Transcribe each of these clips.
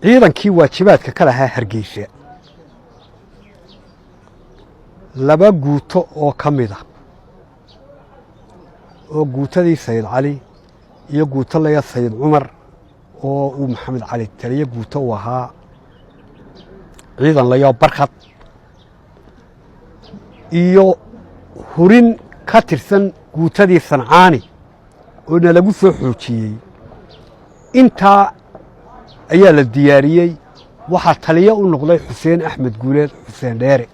ciidankii waajibaadka ka lahaa Hargeysa laba guuto oo ka mid ah oo guutadii Sayid Cali iyo guuto la Sayid Cumar oo uu Maxamed Cali taliye guuto u ahaa ciidan la Barkad iyo hurin ka tirsan guutadii Sancaani oo lagu soo xoojiyay inta ayaa la diyaariyay waxa taliye u noqday Xuseen Axmed Guuleed Xuseen Dheere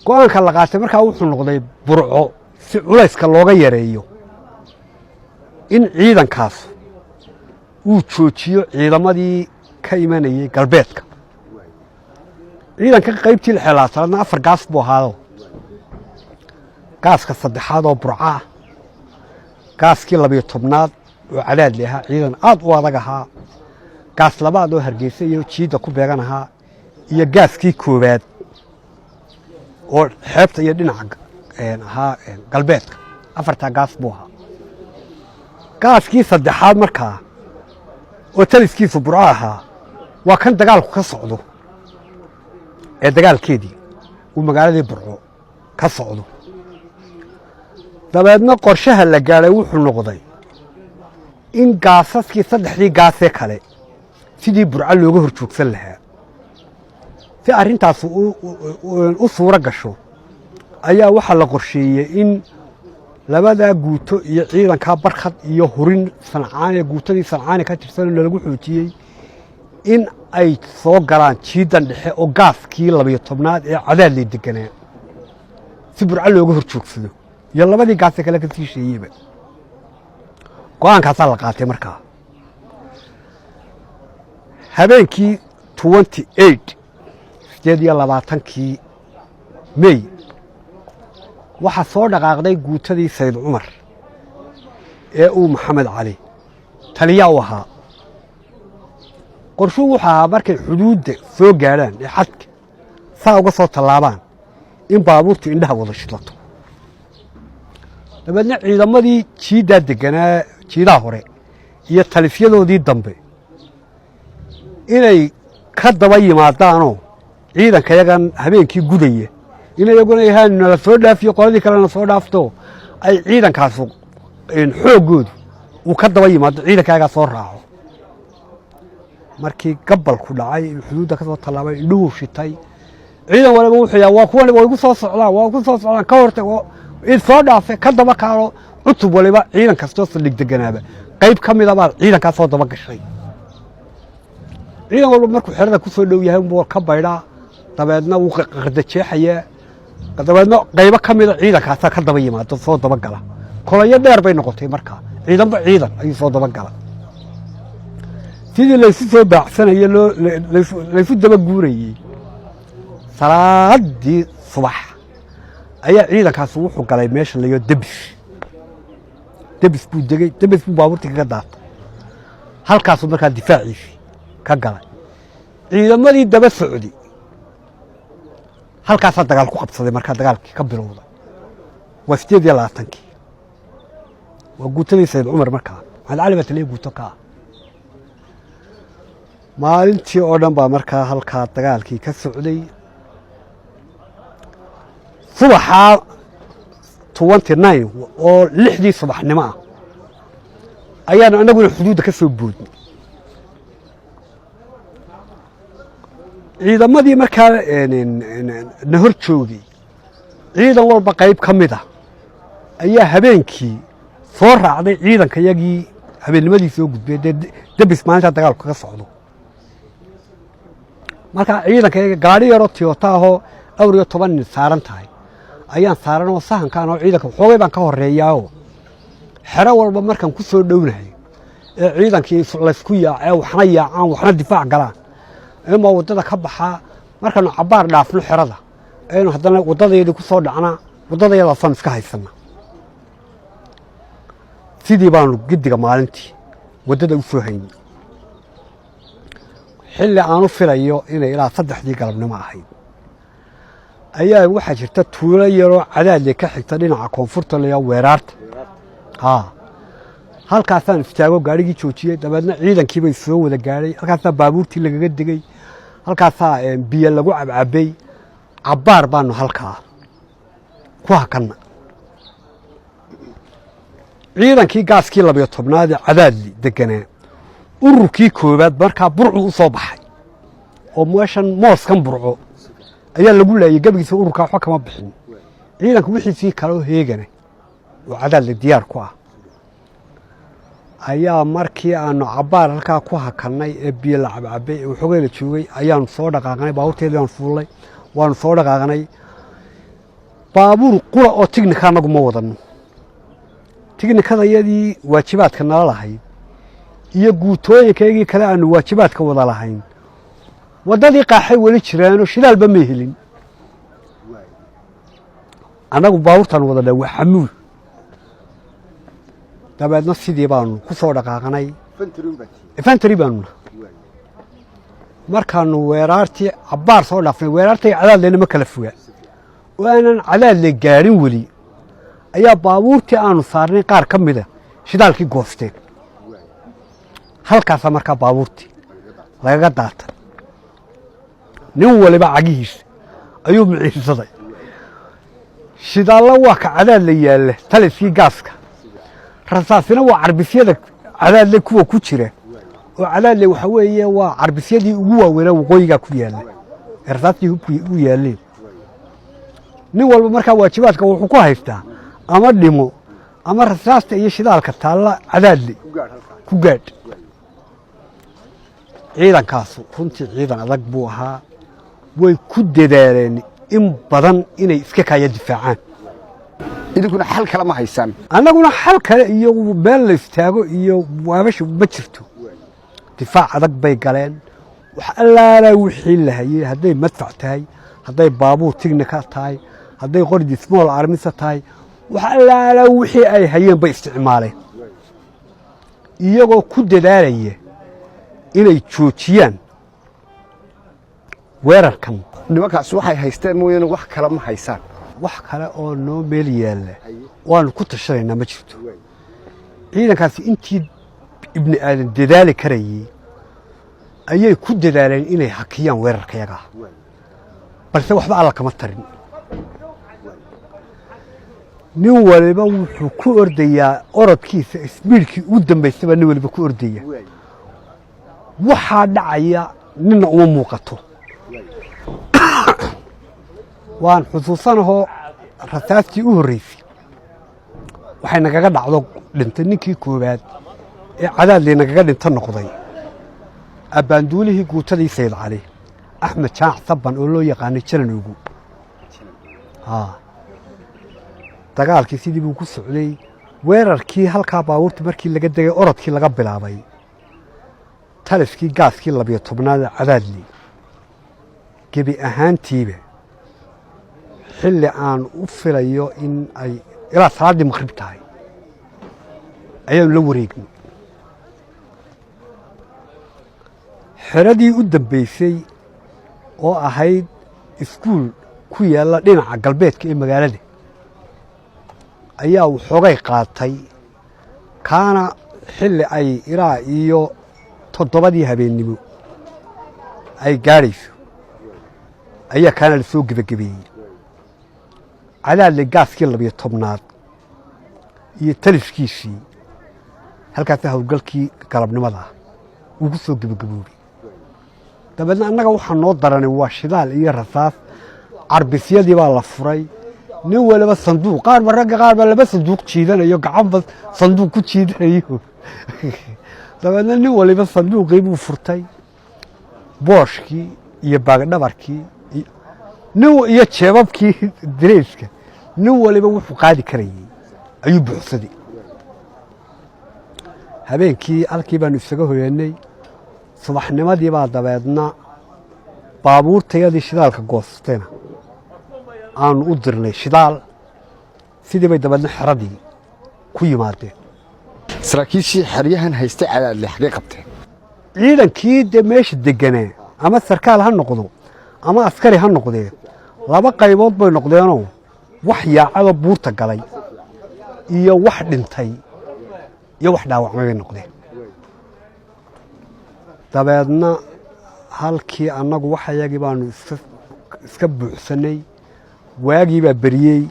go'aanka la qaatay markaa wuxuu noqday Burco si culayska looga yareeyo in ciidankaas uu joojiyo ciidamadii ka imanayay galbeedka ciidanka qaybtii la xelaatana 4 gaas buu ahaado gaaska saddexaad oo Burca gaaskii 12aad oo cadaad leeyahay ciidan aad u adag ahaa gaas labaad oo Hargeysa iyo jiida ku beegan ahaa iyo gaaskii koobaad oo xeebta iyo dhinaca ahaa galbeedka 4 gaas buu ahaa gaaskii saddexaad markaa oo taliskiisu Burco ahaa waa kan dagaalku ka socdo ee dagaalkeedii uu magaaladii Burco ka socdo dabeedna qorshaha la gaaray wuxuu noqday in gaasaskii saddexdii gaasee kale sidii Burco looga horjoogsan lahaa si arrintaas u suura gasho ayaa waxa la qorsheeyay in labada guuto iyo ciidanka Barkad iyo hurin Sancaani guutadii Sancaani ka tirsan lagu xoojiyay in ay soo galaan jiidan dhexe oo gaaskii 12aad ee cadaad leh deganaa si Burco looga horjoogsado iyo labadii gaas kale ka sii sheeyay go'aankaas la qaatay markaa habeenkii 28 May waxa soo dhaqaaqday guutadii Sayid Cumar ee uu Maxamed Cali taliye u ahaa qorshuhu waxa markay xuduudda soo gaaraan ee xadka saa uga soo talaabaan in baabuurtu indhaha wada shidato dabeedna ciidamadii jiida deganaa jiidaha hore iyo talifyadoodii dambe inay ka daba yimaadaanoo ciidanka yagan habeenkii gudaya inayaguna yahaan la soo dhaafiyo qoladii kalena soo dhaafto ay ciidankaas xoogoodu uu ka daba yimaado ciidankaaga soo raaco markii gabalku dhacay xuduudda ka soo talaabay indhuhu shitay ciidan waliba wuxuu yaa waa kuwan way ku soo socdaan ka hortay in soo dhaafay ka daba kaalo cutub waliba ciidan kastoo saldhig deganaaba qayb ka mid ah baa ciidankaas soo daba gashay ciidan walba markuu xerada ku soo dhow yahay buu ka baydhaa dabeedna wuu qardajeexayaa dabeedna qaybo ka mid ah ciidankaas ka daba yimaado soo daba gala kolayo dheer bay noqotay markaa ciidanba ciidan ayuu soo daba gala sidii la isu soo baacsanayay la isu daba guurayay salaadii subax ayaa ciidankaas wuxuu galay meesha layo debis buu degay debis buu baabuurtii kaga daatay halkaas markaa difaaciisi ka galay ciidamadii daba socday halkaas dagaal ku qabsaday markaa dagaalkii ka bilowday waa 28 waa guutadii Sayid Cumar markaa Maxamed Cali bataliye guuto ka maalintii oo dhan baa markaa halkaa dagaalkii ka socday subaxa 29 oo 6dii subaxnimo ah ayaan anaguna xuduudda ka soo boodnay ciidamadii markaa na hor joogay ciidan walba qayb ka mid ah ayaa habeenkii soo raacday ciidanka yagii habeennimadii soo gudbay debis maalinta dagaalku ka socdo markaa ciidanka gaari yaro Toyota ahoo 12 nin saaran tahay ayaan saaran oo sahankan oo ciidanka xoogay baan ka horeeyaa xero walba markan ku soo dhownahay ee ciidankii la isku yaacay waxna yaacaan waxna difaac galaan ama wadada ka baxa markan cabaar dhaafno xerada aynu hadana wadadeedii ku soo dhacnaa wadadeeda san iska haysana sidii baanu gidiga maalintii wadada u soo haynay xilli aanu filayo inay ilaa 3dii galabnimo ahayd ayaa waxa jirta tuulo yaro cadaad ka xigta dhinaca koonfurta leeyahay weeraarta halkaasaan istaago gaarigii joojiyey dabeedna ciidankii bay soo wada gaadhay halkaasaa baabuurtii lagaga degay halkaasaa biyo lagu cabcabay cabbaar baanu halkaa ku hakanna ciidankii gaaskii 12aad ee Cadaadli deganaa ururkii koobaad markaa burcu u soo baxay oo meeshan mooskan burco ayaa lagu laayay gabigiisa ururka waxa kama bixin ciidanku wixii kale oo heegana oo Cadaadli diyaar ku ah ayaa markii aanu cabbaar halkaa ku hakanay ee biyo la cabcabay oo xogay la joogay ayaanu soo dhaqaaqnay baabuurteedii aan fuulay waanu soo dhaqaaqnay baabuur qura oo tignika anagu ma wadano tignikadayadii waajibaadka nala lahayd iyo guutooyinkaygii kale aanu waajibaadka wada lahayn wadadii qaaxay weli jiraano shidaalba ma helin anagu baabuurtan wadana waa xamuul dabeedna sidii baanu ku soo dhaqaaqnay infantry baanu markaanu weeraartii cabbaar soo dhaafnay weeraartii Cadaadleyna ma kala foga oo aanan Cadaadle gaarin weli ayaa baabuurtii aanu saarnay qaar ka mid ah shidaalkii goosteen halkaas markaa baabuurtii lagaga daatay nin waliba cagihiisa ayuu miciinsaday shidaalla waa ka Cadaadle yaalla taliskii gaaska rasaasina waa carbisyada Cadaadle kuwa ku jira oo Cadaadle waxa weeye waa carbisyadii ugu waaweynaa waqooyiga ku yaalla rasaastii u yaalleen nin walba markaa waajibaadka wuxuu ku haystaa ama dhimo ama rasaasta iyo shidaalka taalla Cadaadle ku gaadh ciidankaas runtii ciidan adag buu ahaa way ku dadaaleen in badan inay iska kaaya difaacaan idinkuna xal kale ma haysan annaguna xal kale iyo meel la istaago iyo waabashu ma jirto difaac adag bay galeen wax allaala wixii la hayay hadday madfac tahay hadday baabuur tignika tahay hadday qordi small armies tahay wax allaala wixii ay hayeen bay isticmaaleen iyagoo ku dadaalaya inay joojiyaan weerarkan nimankaas waxay haysteen mooyeen wax kale ma haysan wax kale oo noo meel yaalla waanu ku tashanaynaa ma jirto ciidankaasi intii ibni aadan dadaali karayay ayay ku dadaaleen inay hakiyaan weerarkayaga balse waxba alla kama tarin nin waliba wuxuu ku ordayaa orodkiisa isbiirkii u dambaysaba nin waliba ku ordaya waxaa dhacaya ninna uma muuqato waan xusuusanahoo rasaastii u horraysay waxay nagaga dhacdo dhintay ninkii koowaad ee Cadaadle nagaga dhinta noqday abbaanduulihii guutadii Sayid Cali Axmed Jaac Sabban oo loo yaqaanay Jananoogu dagaalkii sidii buu ku socday weerarkii halkaa baabuurta markii laga degay orodkii laga bilaabay taliskii gaaskii 12aad ee Cadaadle gebi ahaantiiba xilli aan u filayo in ay ilaa salaadii maqrib tahay ayaanu la wareegnay xeradii u dambaysay oo ahayd iskuul ku yaalla dhinaca galbeedka ee magaalada ayaa waxoogay qaatay kaana xilli ay ilaa iyo 7 habeennimo ay gaadhayso ayaa kaana la soo gebagabeeyey Cadaadle gaaskii 12aad iyo taliskiisii halkaas hawlgalkii galabnimada ugu soo gebagaboobay dabeedna annaga waxaa noo daranay waa shidaal iyo rasaas carbisyadii baa la furay nin waliba sanduuq qaarba ragga qaarba laba sanduuq jiidanayo gacanba sanduuq ku jiidanayo dabeedna nin waliba sanduuqii buu furtay booshkii iyo baagdhabarkii iyo jeebabkii direyska nin waliba wuxuu qaadi karayay ayuu buuxsaday habeenkii halkii baanu isaga hoyanay subaxnimadii baa dabeedna baabuurtayadii shidaalka goostayna aanu u dirnay shidaal sidii bay dabeedna xeradii ku yimaadeen saraakiishii xeryahan haystay Cadaadle xagee qabteen ciidankii de meesha deganaa ama sarkaal ha noqdo ama askari ha noqdee laba qaybood bay noqdeenoo wax yaacada buurta galay iyo wax dhintay iyo wax dhaawacmay bay noqdeen dabeedna halkii annagu waxayagii baanu iska buuxsanay waagii baa beriyey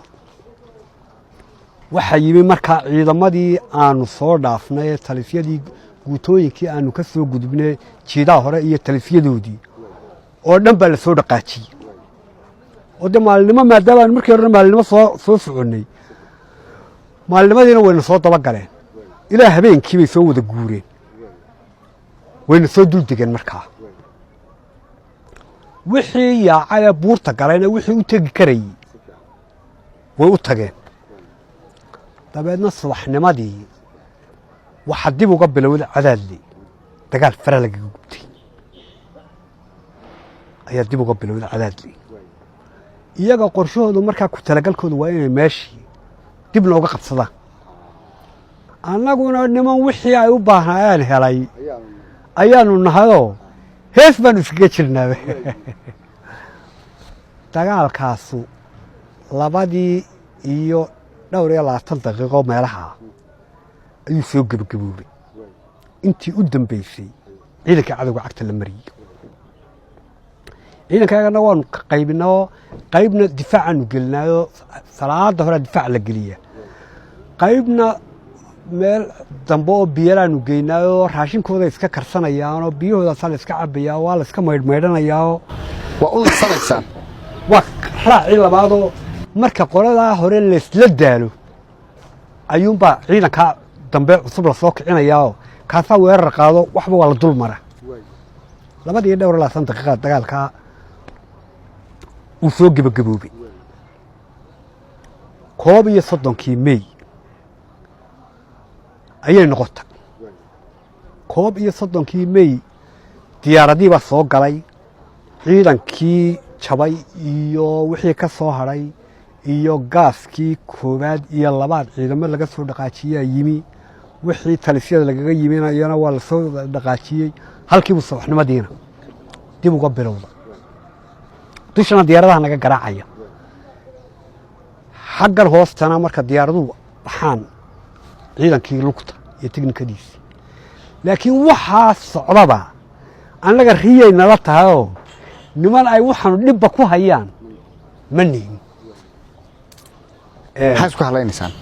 waxaa yimi markaa ciidamadii aanu soo dhaafnay ee talifyadii guutooyinkii aanu ka soo gudubnay jiidaha hore iyo talifyadoodii oo dhan baa la soo dhaqaajiyey oo dee maalinimo maadaamaanu markii horena maalinimo soo soconnay maalinimadiina wayna soo dabagaleen ilaa habeenkii bay soo wada guureen wayna soo dul degeen markaa wixii yaacay ee buurta galayna wixii u tegi karayey way u tageen dabeedna subaxnimadii waxaa dib uga bilowday cadaadley dagaal fara lagaga gubtay ayaa dib uga bilowday cadaadley iyaga qorshahoodu markaa ku talagalkoodu waa inay meeshii dib nooga qabsadaan annaguna niman wixii ay u baahnayeen helay ayaanu nahayoo hees baanu iskaga jirnaaba dagaalkaasu 2:20 daqiiqo meelaha ayuu soo gebagaboobay intii u dambaysay ciidanka cadowga cagta la mariyey ciidankaagana waanu ka qaybinoo qaybna difaacaanu gelinaayoo salaada hore difaac la geliya qaybna meel dambe oo biyalaanu geynaayoo raashinkooda iska karsanayaanoo biyahoodaasa la iska cabayaa waa la iska maydhmaydhanayaao waa u nasanaysaan waa raacii labaadoo marka qoladaa hore laysla daalo ayuunbaa ciidankaa dambe cusub la soo kicinayaao kaasaa weerar qaado waxba waa la dul mara 2:20 daqiiqa dagaalkaa uu soo gebagaboobay 31 May ayay noqotay 31 May diyaaradii baa soo galay ciidankii jabay iyo wixii ka soo haray iyo gaaskii koobaad iyo labaad ciidamo laga soo dhaqaajiyaa yimi wixii talifyada lagaga yimina iyana waa la soo dhaqaajiyey halkiibu subaxnimadiina dib uga bilowda dushana diyaaradaha naga garaacaya xaggan hoostana marka diyaaraduhu waxaan ciidankii lugta iyo tiknikadiisii laakiin waxaa socdaba annaga riyay nala tahayoo niman ay waxaanu dhibba ku hayaan ma nihin maxaa isku hadlaynaysaan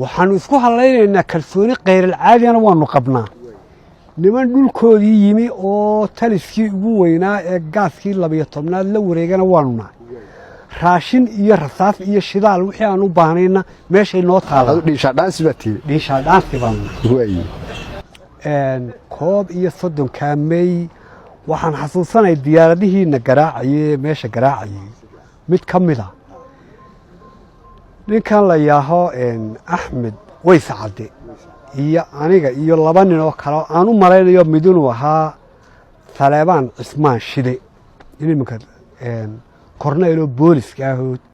waxaanu isku hadlaynaynaa kalsooni khayrilcaadiyana waanu qabnaa niman dhulkoodii yimi oo taliskii ugu weynaa ee gaaskii 12aad la wareegana waanu nahay raashin iyo rasaas iyo shidaal wixii aan u baahnayna meeshay noo taala dhiishaa dhaansi baa tiiri dhiishaa dhaansi baanu waaye 31 May waxaan xasuusanay diyaaradihiina garaacayay meesha garaacayay mid ka mid ah ninkan la yaaho Axmed Waysacade iyo aniga iyo 2 nin oo kale aan u malaynayo mid inuu ahaa Saleebaan Cismaan Shide nimanka korneelo booliska ah